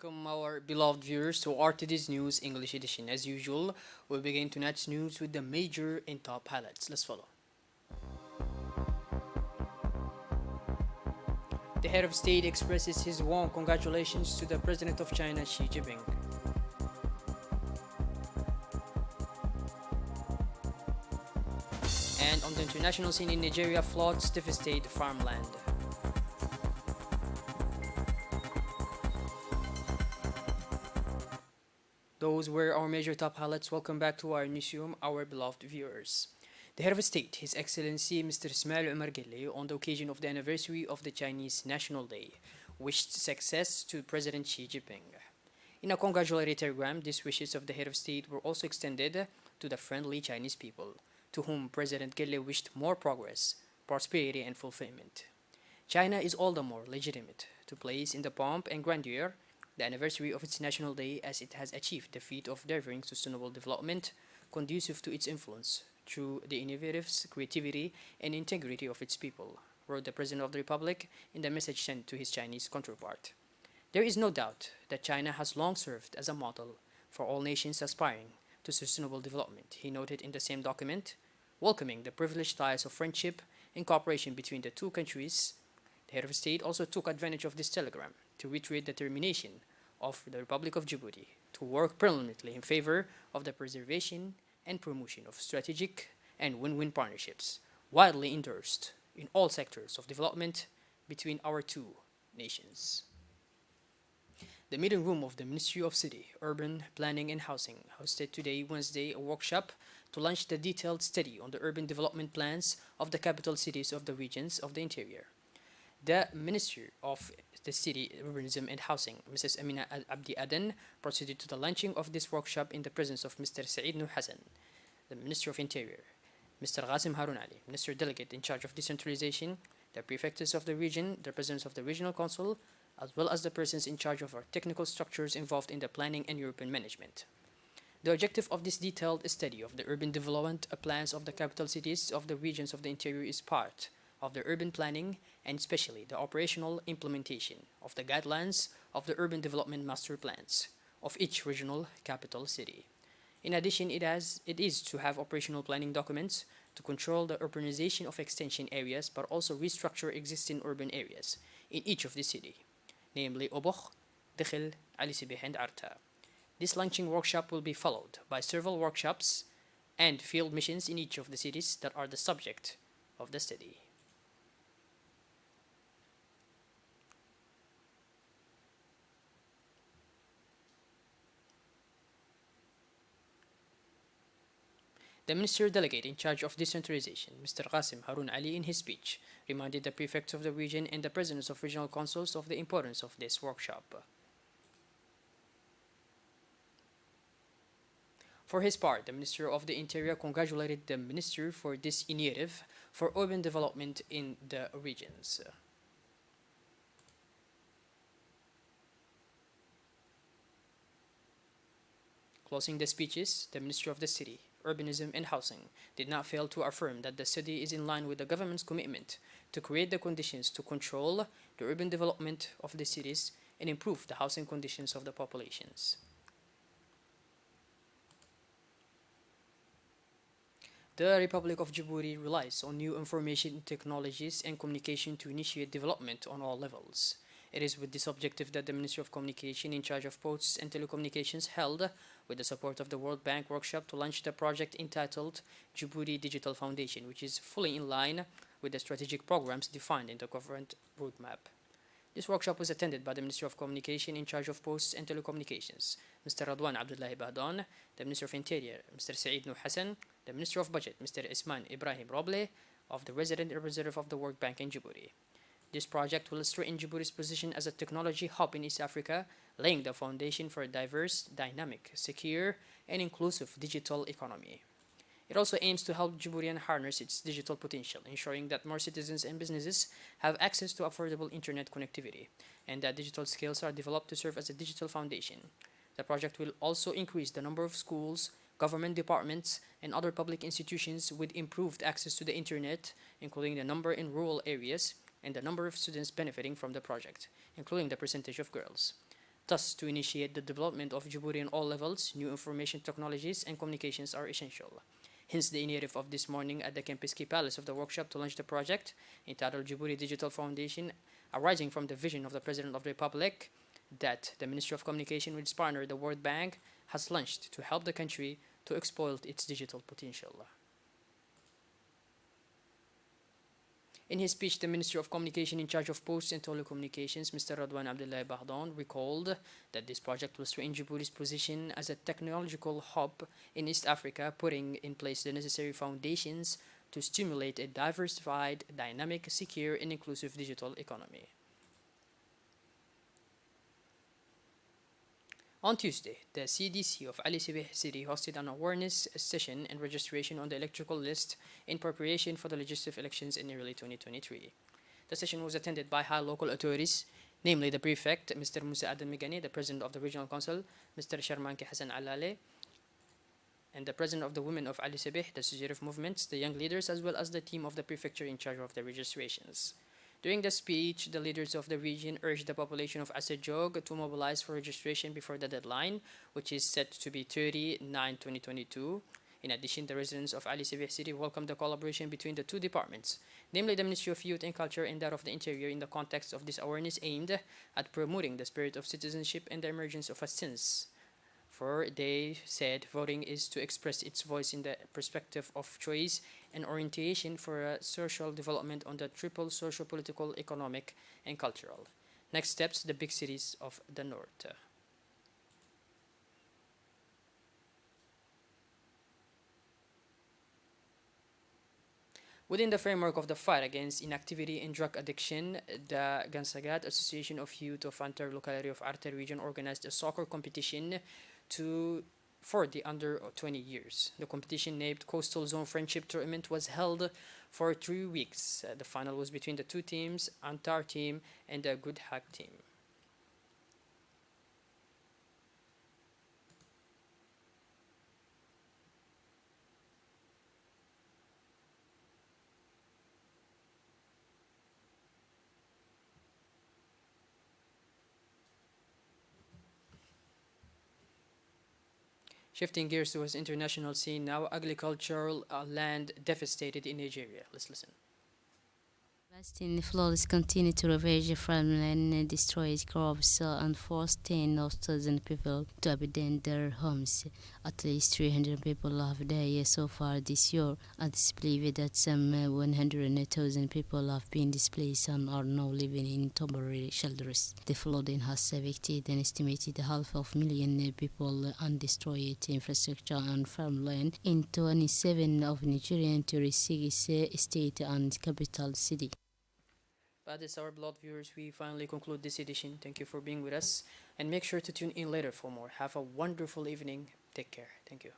welcome our beloved viewers to RTD's News English Edition. As usual, we'll begin tonight's news with the major and top highlights. Let's follow. The head of state expresses his warm congratulations to the president of China, Xi Jinping. And on the international scene in Nigeria, floods devastate farmland. Those were our major top highlights. Welcome back to our newsroom, our beloved viewers. The head of state, His Excellency Mr. Ismail Omar Guelleh, on the occasion of the anniversary of the Chinese National Day, wished success to President Xi Jinping. In a congratulatory telegram, these wishes of the head of state were also extended to the friendly Chinese people, to whom President Guelleh wished more progress, prosperity, and fulfillment. China is all the more legitimate to place in the pomp and grandeur the anniversary of its National Day, as it has achieved the feat of delivering sustainable development conducive to its influence through the innovative creativity and integrity of its people, wrote the President of the Republic in the message sent to his Chinese counterpart. There is no doubt that China has long served as a model for all nations aspiring to sustainable development, he noted in the same document, welcoming the privileged ties of friendship and cooperation between the two countries. The head of state also took advantage of this telegram to reiterate the determination of the Republic of Djibouti to work permanently in favor of the preservation and promotion of strategic and win-win partnerships, widely endorsed in all sectors of development between our two nations. The meeting room of the Ministry of City, Urban Planning and Housing hosted today, Wednesday, a workshop to launch the detailed study on the urban development plans of the capital cities of the regions of the interior. The Minister of the City, Urbanism and Housing, Mrs. Amina Abdi Aden, proceeded to the launching of this workshop in the presence of Mr. Saeed Nur Hassan, the Minister of Interior, Mr. Qasim Harun Ali, Minister Delegate in charge of decentralization, the prefectures of the region, the presidents of the regional council, as well as the persons in charge of our technical structures involved in the planning and European management. The objective of this detailed study of the urban development plans of the capital cities of the regions of the interior is part of the urban planning and especially the operational implementation of the guidelines of the urban development master plans of each regional capital city. In addition, it is to have operational planning documents to control the urbanization of extension areas but also restructure existing urban areas in each of the city, namely Obokh, Dekhel, Ali Sibeh, and Arta. This launching workshop will be followed by several workshops and field missions in each of the cities that are the subject of the study. The Minister Delegate in charge of decentralization, Mr. Qasim Harun Ali, in his speech, reminded the prefects of the region and the presidents of regional councils of the importance of this workshop. For his part, the Minister of the Interior congratulated the Minister for this initiative for urban development in the regions. Closing the speeches, the Minister of the City, Urbanism and Housing did not fail to affirm that the city is in line with the government's commitment to create the conditions to control the urban development of the cities and improve the housing conditions of the populations. The Republic of Djibouti relies on new information technologies and communication to initiate development on all levels. It is with this objective that the Ministry of Communication in charge of Posts and Telecommunications held, with the support of the World Bank workshop, to launch the project entitled Djibouti Digital Foundation, which is fully in line with the strategic programs defined in the government roadmap. This workshop was attended by the Minister of Communication in charge of Posts and Telecommunications, Mr. Radwan Abdullahi Bahdan, the Minister of Interior, Mr. Saeed Nur Hassan, the Minister of Budget, Mr. Isman Ibrahim Roble, of the resident representative of the World Bank in Djibouti. This project will strengthen Djibouti's position as a technology hub in East Africa, laying the foundation for a diverse, dynamic, secure, and inclusive digital economy. It also aims to help Djibouti harness its digital potential, ensuring that more citizens and businesses have access to affordable internet connectivity, and that digital skills are developed to serve as a digital foundation. The project will also increase the number of schools, government departments, and other public institutions with improved access to the internet, including the number in rural areas and the number of students benefiting from the project, including the percentage of girls. Thus, to initiate the development of Djibouti on all levels, new information technologies and communications are essential. Hence the initiative of this morning at the Kempinski Palace of the workshop to launch the project entitled Djibouti Digital Foundation, arising from the vision of the President of the Republic that the Ministry of Communication with its partner, the World Bank, has launched to help the country to exploit its digital potential. In his speech, the Minister of Communication in charge of Posts and Telecommunications, Mr. Radwan Abdullah Bahdan, recalled that this project will strengthen Djibouti's position as a technological hub in East Africa, putting in place the necessary foundations to stimulate a diversified, dynamic, secure, and inclusive digital economy. On Tuesday, the CDC of Ali Sibeh City hosted an awareness session and registration on the electoral list in preparation for the legislative elections in early 2023. The session was attended by high local authorities, namely the prefect, Mr. Musa Adam Migani, the president of the regional council, Mr. Sharmanki Hassan Alale, and the president of the women of Ali Sibeh, the Sujirif movements, the young leaders, as well as the team of the prefecture in charge of the registrations. During the speech, the leaders of the region urged the population of Asajog to mobilize for registration before the deadline, which is set to be 30/9/2022. In addition, the residents of Ali Sibeh City welcomed the collaboration between the two departments, namely the Ministry of Youth and Culture and that of the Interior, in the context of this awareness aimed at promoting the spirit of citizenship and the emergence of a sense. For they said voting is to express its voice in the perspective of choice and orientation for a social development on the triple social, political, economic, and cultural. Next steps, the big cities of the north. Within the framework of the fight against inactivity and drug addiction, the Gansagat Association of Youth of Antar locality of Arter region organized a soccer competition for the under 20 years. The competition, named Coastal Zone Friendship Tournament, was held for 3 weeks. The final was between the two teams, Antar team and the Good Hack team. Shifting gears to his international scene now, agricultural land devastated in Nigeria. Let's listen. Devastating floods continue to ravage farmland, destroy crops, and force tens of thousands of people to abandon their homes. At least 300 people have died so far this year, and it's believed that some 100,000 people have been displaced and are now living in temporary shelters. The flooding has affected an estimated 500,000 people and destroyed infrastructure and farmland in 27 of Nigerian 36 states and capital city. That is our blood viewers. We finally conclude this edition. Thank you for being with us, and make sure to tune in later for more. Have a wonderful evening. Take care. Thank you.